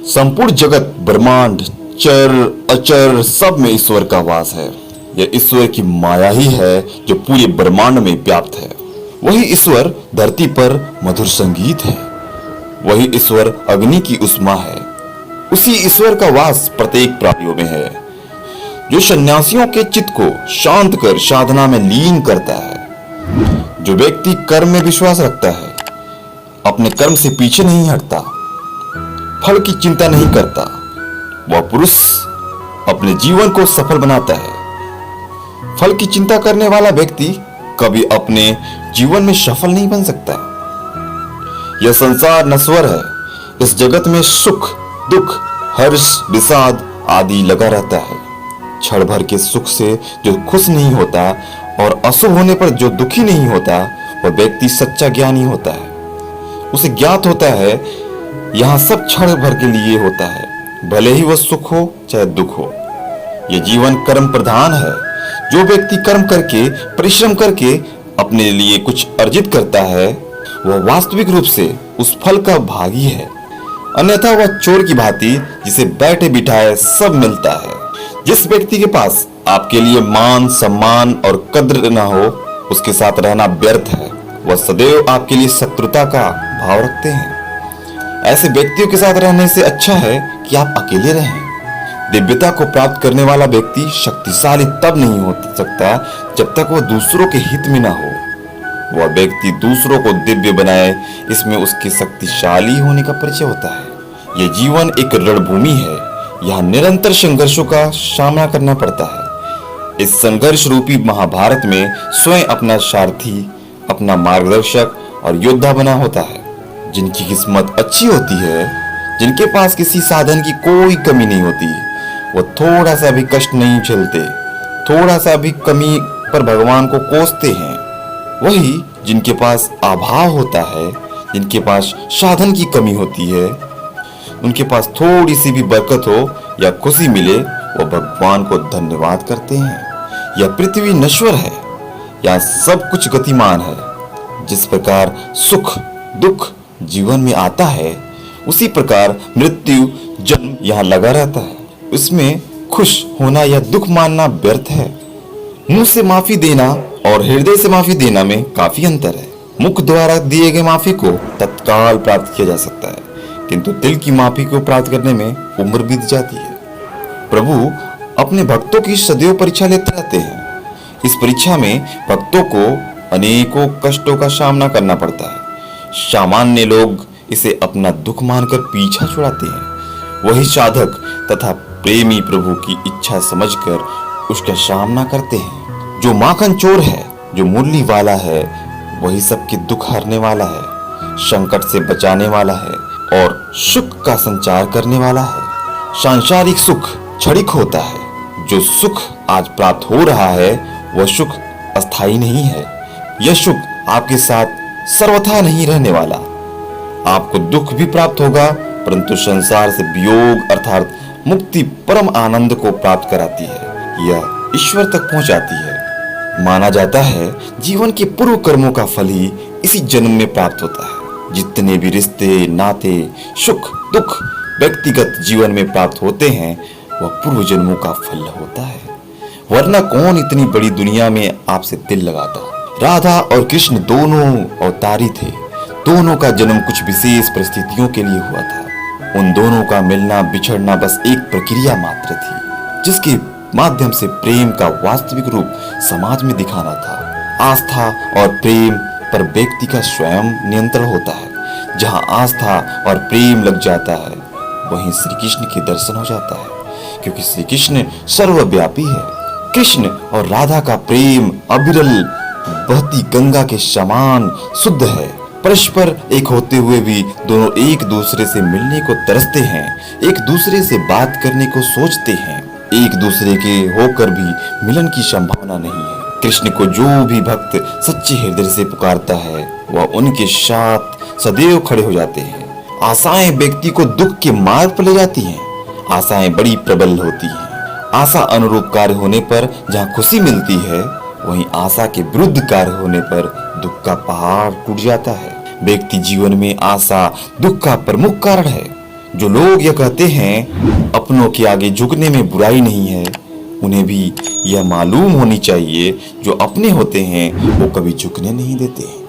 संपूर्ण जगत, ब्रह्मांड, चर अचर सब में ईश्वर का वास है। यह ईश्वर की माया ही है जो पूरे ब्रह्मांड में व्याप्त है। वही ईश्वर धरती पर मधुर संगीत है। वही ईश्वर अग्नि की उष्मा है। उसी ईश्वर का वास प्रत्येक प्राणियों में है, जो सन्यासियों के चित्त को शांत कर साधना में लीन करता है। जो व्यक्ति कर्म में विश्वास रखता है, अपने कर्म से पीछे नहीं हटता, फल की चिंता नहीं करता, वह पुरुष अपने जीवन को सफल बनाता है। फल की चिंता करने वाला व्यक्ति कभी अपने जीवन में सफल नहीं बन सकता। यह संसार नश्वर है। इस जगत में सुख, दुख, हर्ष, विषाद आदि लगा रहता है। क्षण भर के सुख से जो खुश नहीं होता और अशुभ होने पर जो दुखी नहीं होता, वह व्यक्ति सच्चा ज्ञानी होता है। उसे ज्ञात होता है यहाँ सब क्षण भर के लिए होता है, भले ही वह सुख हो चाहे दुख हो। यह जीवन कर्म प्रधान है। जो व्यक्ति कर्म करके, परिश्रम करके अपने लिए कुछ अर्जित करता है, वह वास्तविक रूप से उस फल का भागी है। अन्यथा वह चोर की भांति जिसे बैठे बिठाए सब मिलता है। जिस व्यक्ति के पास आपके लिए मान, सम्मान और कद्र न हो, उसके साथ रहना व्यर्थ है। वह सदैव आपके लिए शत्रुता का भाव रखते हैं। ऐसे व्यक्तियों के साथ रहने से अच्छा है कि आप अकेले रहें। दिव्यता को प्राप्त करने वाला व्यक्ति शक्तिशाली तब नहीं हो सकता जब तक वह दूसरों के हित में ना हो। वह व्यक्ति दूसरों को दिव्य बनाए, इसमें उसके शक्तिशाली होने का परिचय होता है। यह जीवन एक रणभूमि है। यहाँ निरंतर संघर्षों का सामना करना पड़ता है। इस संघर्ष रूपी महाभारत में स्वयं अपना सारथी, अपना मार्गदर्शक और योद्धा बना होता है। जिनकी किस्मत अच्छी होती है, जिनके पास किसी साधन की कोई कमी नहीं होती, वो थोड़ा सा भी कष्ट नहीं झेलते, थोड़ा सा भी कमी पर भगवान को कोसते हैं। वही जिनके पास अभाव होता है, जिनके पास साधन की कमी होती है, उनके पास थोड़ी सी भी बरकत हो या खुशी मिले, वो भगवान को धन्यवाद करते हैं। यह पृथ्वी नश्वर है, यहाँ सब कुछ गतिमान है। जिस प्रकार सुख, दुख जीवन में आता है, उसी प्रकार मृत्यु, जन्म यहाँ लगा रहता है। इसमें खुश होना या दुख मानना व्यर्थ है। मुंह से माफी देना और हृदय से माफी देना में काफी अंतर है। मुख द्वारा दिए गए माफी को तत्काल प्राप्त किया जा सकता है, किंतु दिल की माफी को प्राप्त करने में उम्र बीत जाती है। प्रभु अपने भक्तों की सदैव परीक्षा लेते रहते हैं। इस परीक्षा में भक्तों को अनेकों कष्टों का सामना करना पड़ता है। सामान्य लोग इसे अपना दुख मानकर पीछा छुड़ाते हैं। वही साधक तथा प्रेमी प्रभु की इच्छा समझकर उसका सामना करते हैं। जो माखन चोर है, जो मुरली वाला है, वही सबके दुख हरने वाला है, संकट से बचाने वाला है और सुख का संचार करने वाला है। सांसारिक सुख क्षणिक होता है। जो सुख आज प्राप्त हो रहा है, वह सुख अस्थायी नहीं है। यह सुख आपके साथ सर्वथा नहीं रहने वाला। आपको दुख भी प्राप्त होगा, परंतु संसार से वियोग अर्थात मुक्ति परम आनंद को प्राप्त कराती है। यह ईश्वर तक पहुंचाती है। माना जाता है जीवन के पूर्व कर्मों का फल ही इसी जन्म में प्राप्त होता है। जितने भी रिश्ते, नाते, सुख, दुख व्यक्तिगत जीवन में प्राप्त होते हैं, वह पूर्व जन्मों का फल होता है। वरना कौन इतनी बड़ी दुनिया में आपसे दिल लगाता। राधा और कृष्ण दोनों अवतारी थे। दोनों का जन्म कुछ विशेष परिस्थितियों के लिए हुआ था। उन दोनों का मिलना बिछड़ना बस एक प्रक्रिया मात्र थी, जिसके माध्यम से प्रेम का वास्तविक रूप समाज में दिखाना था। आस्था और प्रेम पर व्यक्ति का स्वयं नियंत्रण होता है। जहां आस्था और प्रेम लग जाता है, वहीं श्री कृष्ण के दर्शन हो जाता है, क्योंकि श्री कृष्ण सर्वव्यापी है। कृष्ण और राधा का प्रेम अविरल बहती गंगा के समान शुद्ध है। परस्पर एक होते हुए भी दोनों एक दूसरे से मिलने को तरसते हैं, एक दूसरे से बात करने को सोचते हैं। एक दूसरे के होकर भी मिलन की संभावना नहीं है। कृष्ण को जो भी भक्त सच्चे हृदय से पुकारता है, वह उनके साथ सदैव खड़े हो जाते हैं। आशाएं व्यक्ति को दुख के मार्ग पर ले जाती हैं। आशाएं बड़ी प्रबल होती हैं। आशा अनुरूप कार्य होने पर जहाँ खुशी मिलती है, वहीं आशा के विरुद्ध कार्य होने पर दुख का पहाड़ टूट जाता है। व्यक्ति जीवन में आशा दुख का प्रमुख कारण है। जो लोग यह कहते हैं अपनों के आगे झुकने में बुराई नहीं है, उन्हें भी यह मालूम होनी चाहिए जो अपने होते हैं वो कभी झुकने नहीं देते।